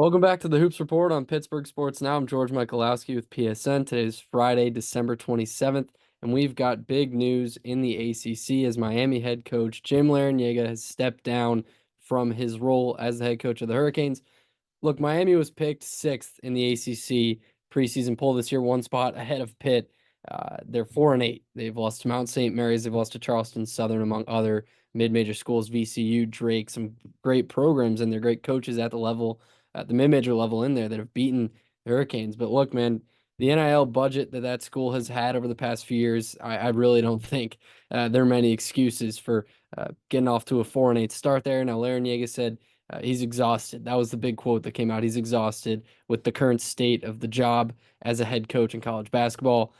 Welcome back to the Hoops Report on Pittsburgh Sports Now. I'm George Michalowski with PSN. Today is Friday, December 27th, and we've got big news in the ACC as Miami head coach Jim Larrañaga has stepped down from his role as the head coach of the Hurricanes. Look, Miami was picked sixth in the ACC preseason poll this year, one spot ahead of Pitt. They're 4-8. They've lost to Mount St. Mary's. They've lost to Charleston Southern, among other mid-major schools. VCU, Drake, some great programs, and they're great coaches at the level, at the mid-major level in there that have beaten the Hurricanes. But look, man, the NIL budget that school has had over the past few years, I really don't think there are many excuses for getting off to a 4-8 start there. Now, Larrañaga said he's exhausted. That was the big quote that came out. He's exhausted with the current state of the job as a head coach in college basketball.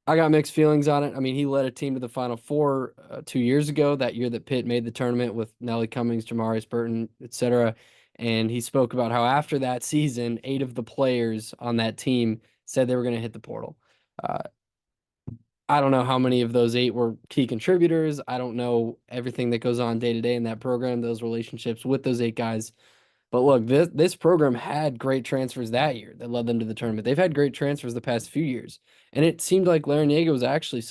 I got mixed feelings on it. I mean, he led a team to the Final Four 2 years ago, that year that Pitt made the tournament with Nelly Cummings, Jamarius Burton, etc. And he spoke about how after that season, 8 of the players on that team said they were going to hit the portal. Uh, I don't know how many of those 8 were key contributors. I don't know everything that goes on day to day in that program, those relationships with those 8 guys. But look, this program had great transfers that year that led them to the tournament. They've had great transfers the past few years, and it seemed like Larrañaga was actually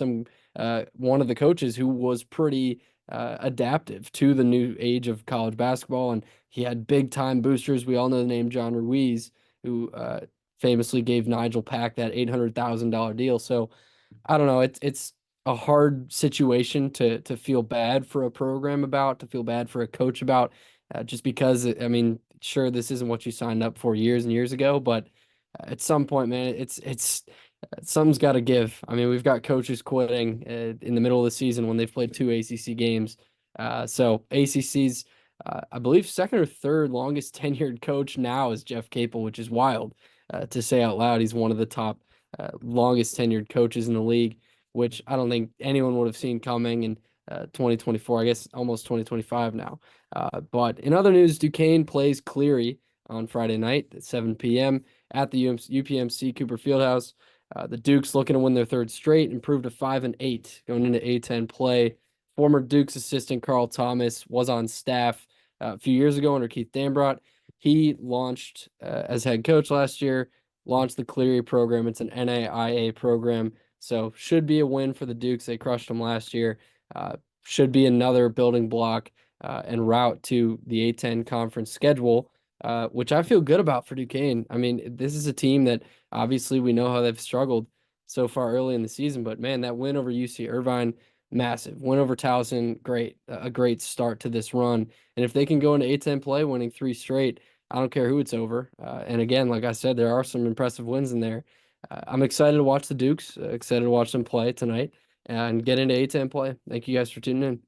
one of the coaches who was pretty adaptive to the new age of college basketball, and he had big time boosters. We all know the name John Ruiz, who famously gave Nigel Pack that $800,000 deal. So I don't know. It's a hard situation to feel bad for a program about, to feel bad for a coach about, just because I mean, sure, this isn't what you signed up for years and years ago, but at some point, man, it's something's got to give. I mean, we've got coaches quitting in the middle of the season when they've played 2 ACC games. So ACC's, I believe, second or third longest tenured coach now is Jeff Capel, which is wild to say out loud. He's one of the top longest tenured coaches in the league, which I don't think anyone would have seen coming in 2024, I guess almost 2025 now. But in other news, Duquesne plays Cleary on Friday night at 7 p.m. at the UPMC Cooper Fieldhouse. The Dukes looking to win their third straight, improved to 5-8 going into A10 play. Former Dukes assistant Carl Thomas was on staff a few years ago under Keith Dambrot. He launched as head coach last year, launched the Cleary program. It's an NAIA program, so should be a win for the Dukes. They crushed them last year. Should be another building block and route to the A10 conference schedule, which I feel good about for Duquesne. I mean, this is a team that obviously we know how they've struggled so far early in the season, but man, that win over UC Irvine, massive. Win over Towson, great. A great start to this run. And if they can go into A10 play, winning 3 straight, I don't care who it's over. And again, like I said, there are some impressive wins in there. I'm excited to watch the Dukes, excited to watch them play tonight and get into A10 play. Thank you guys for tuning in.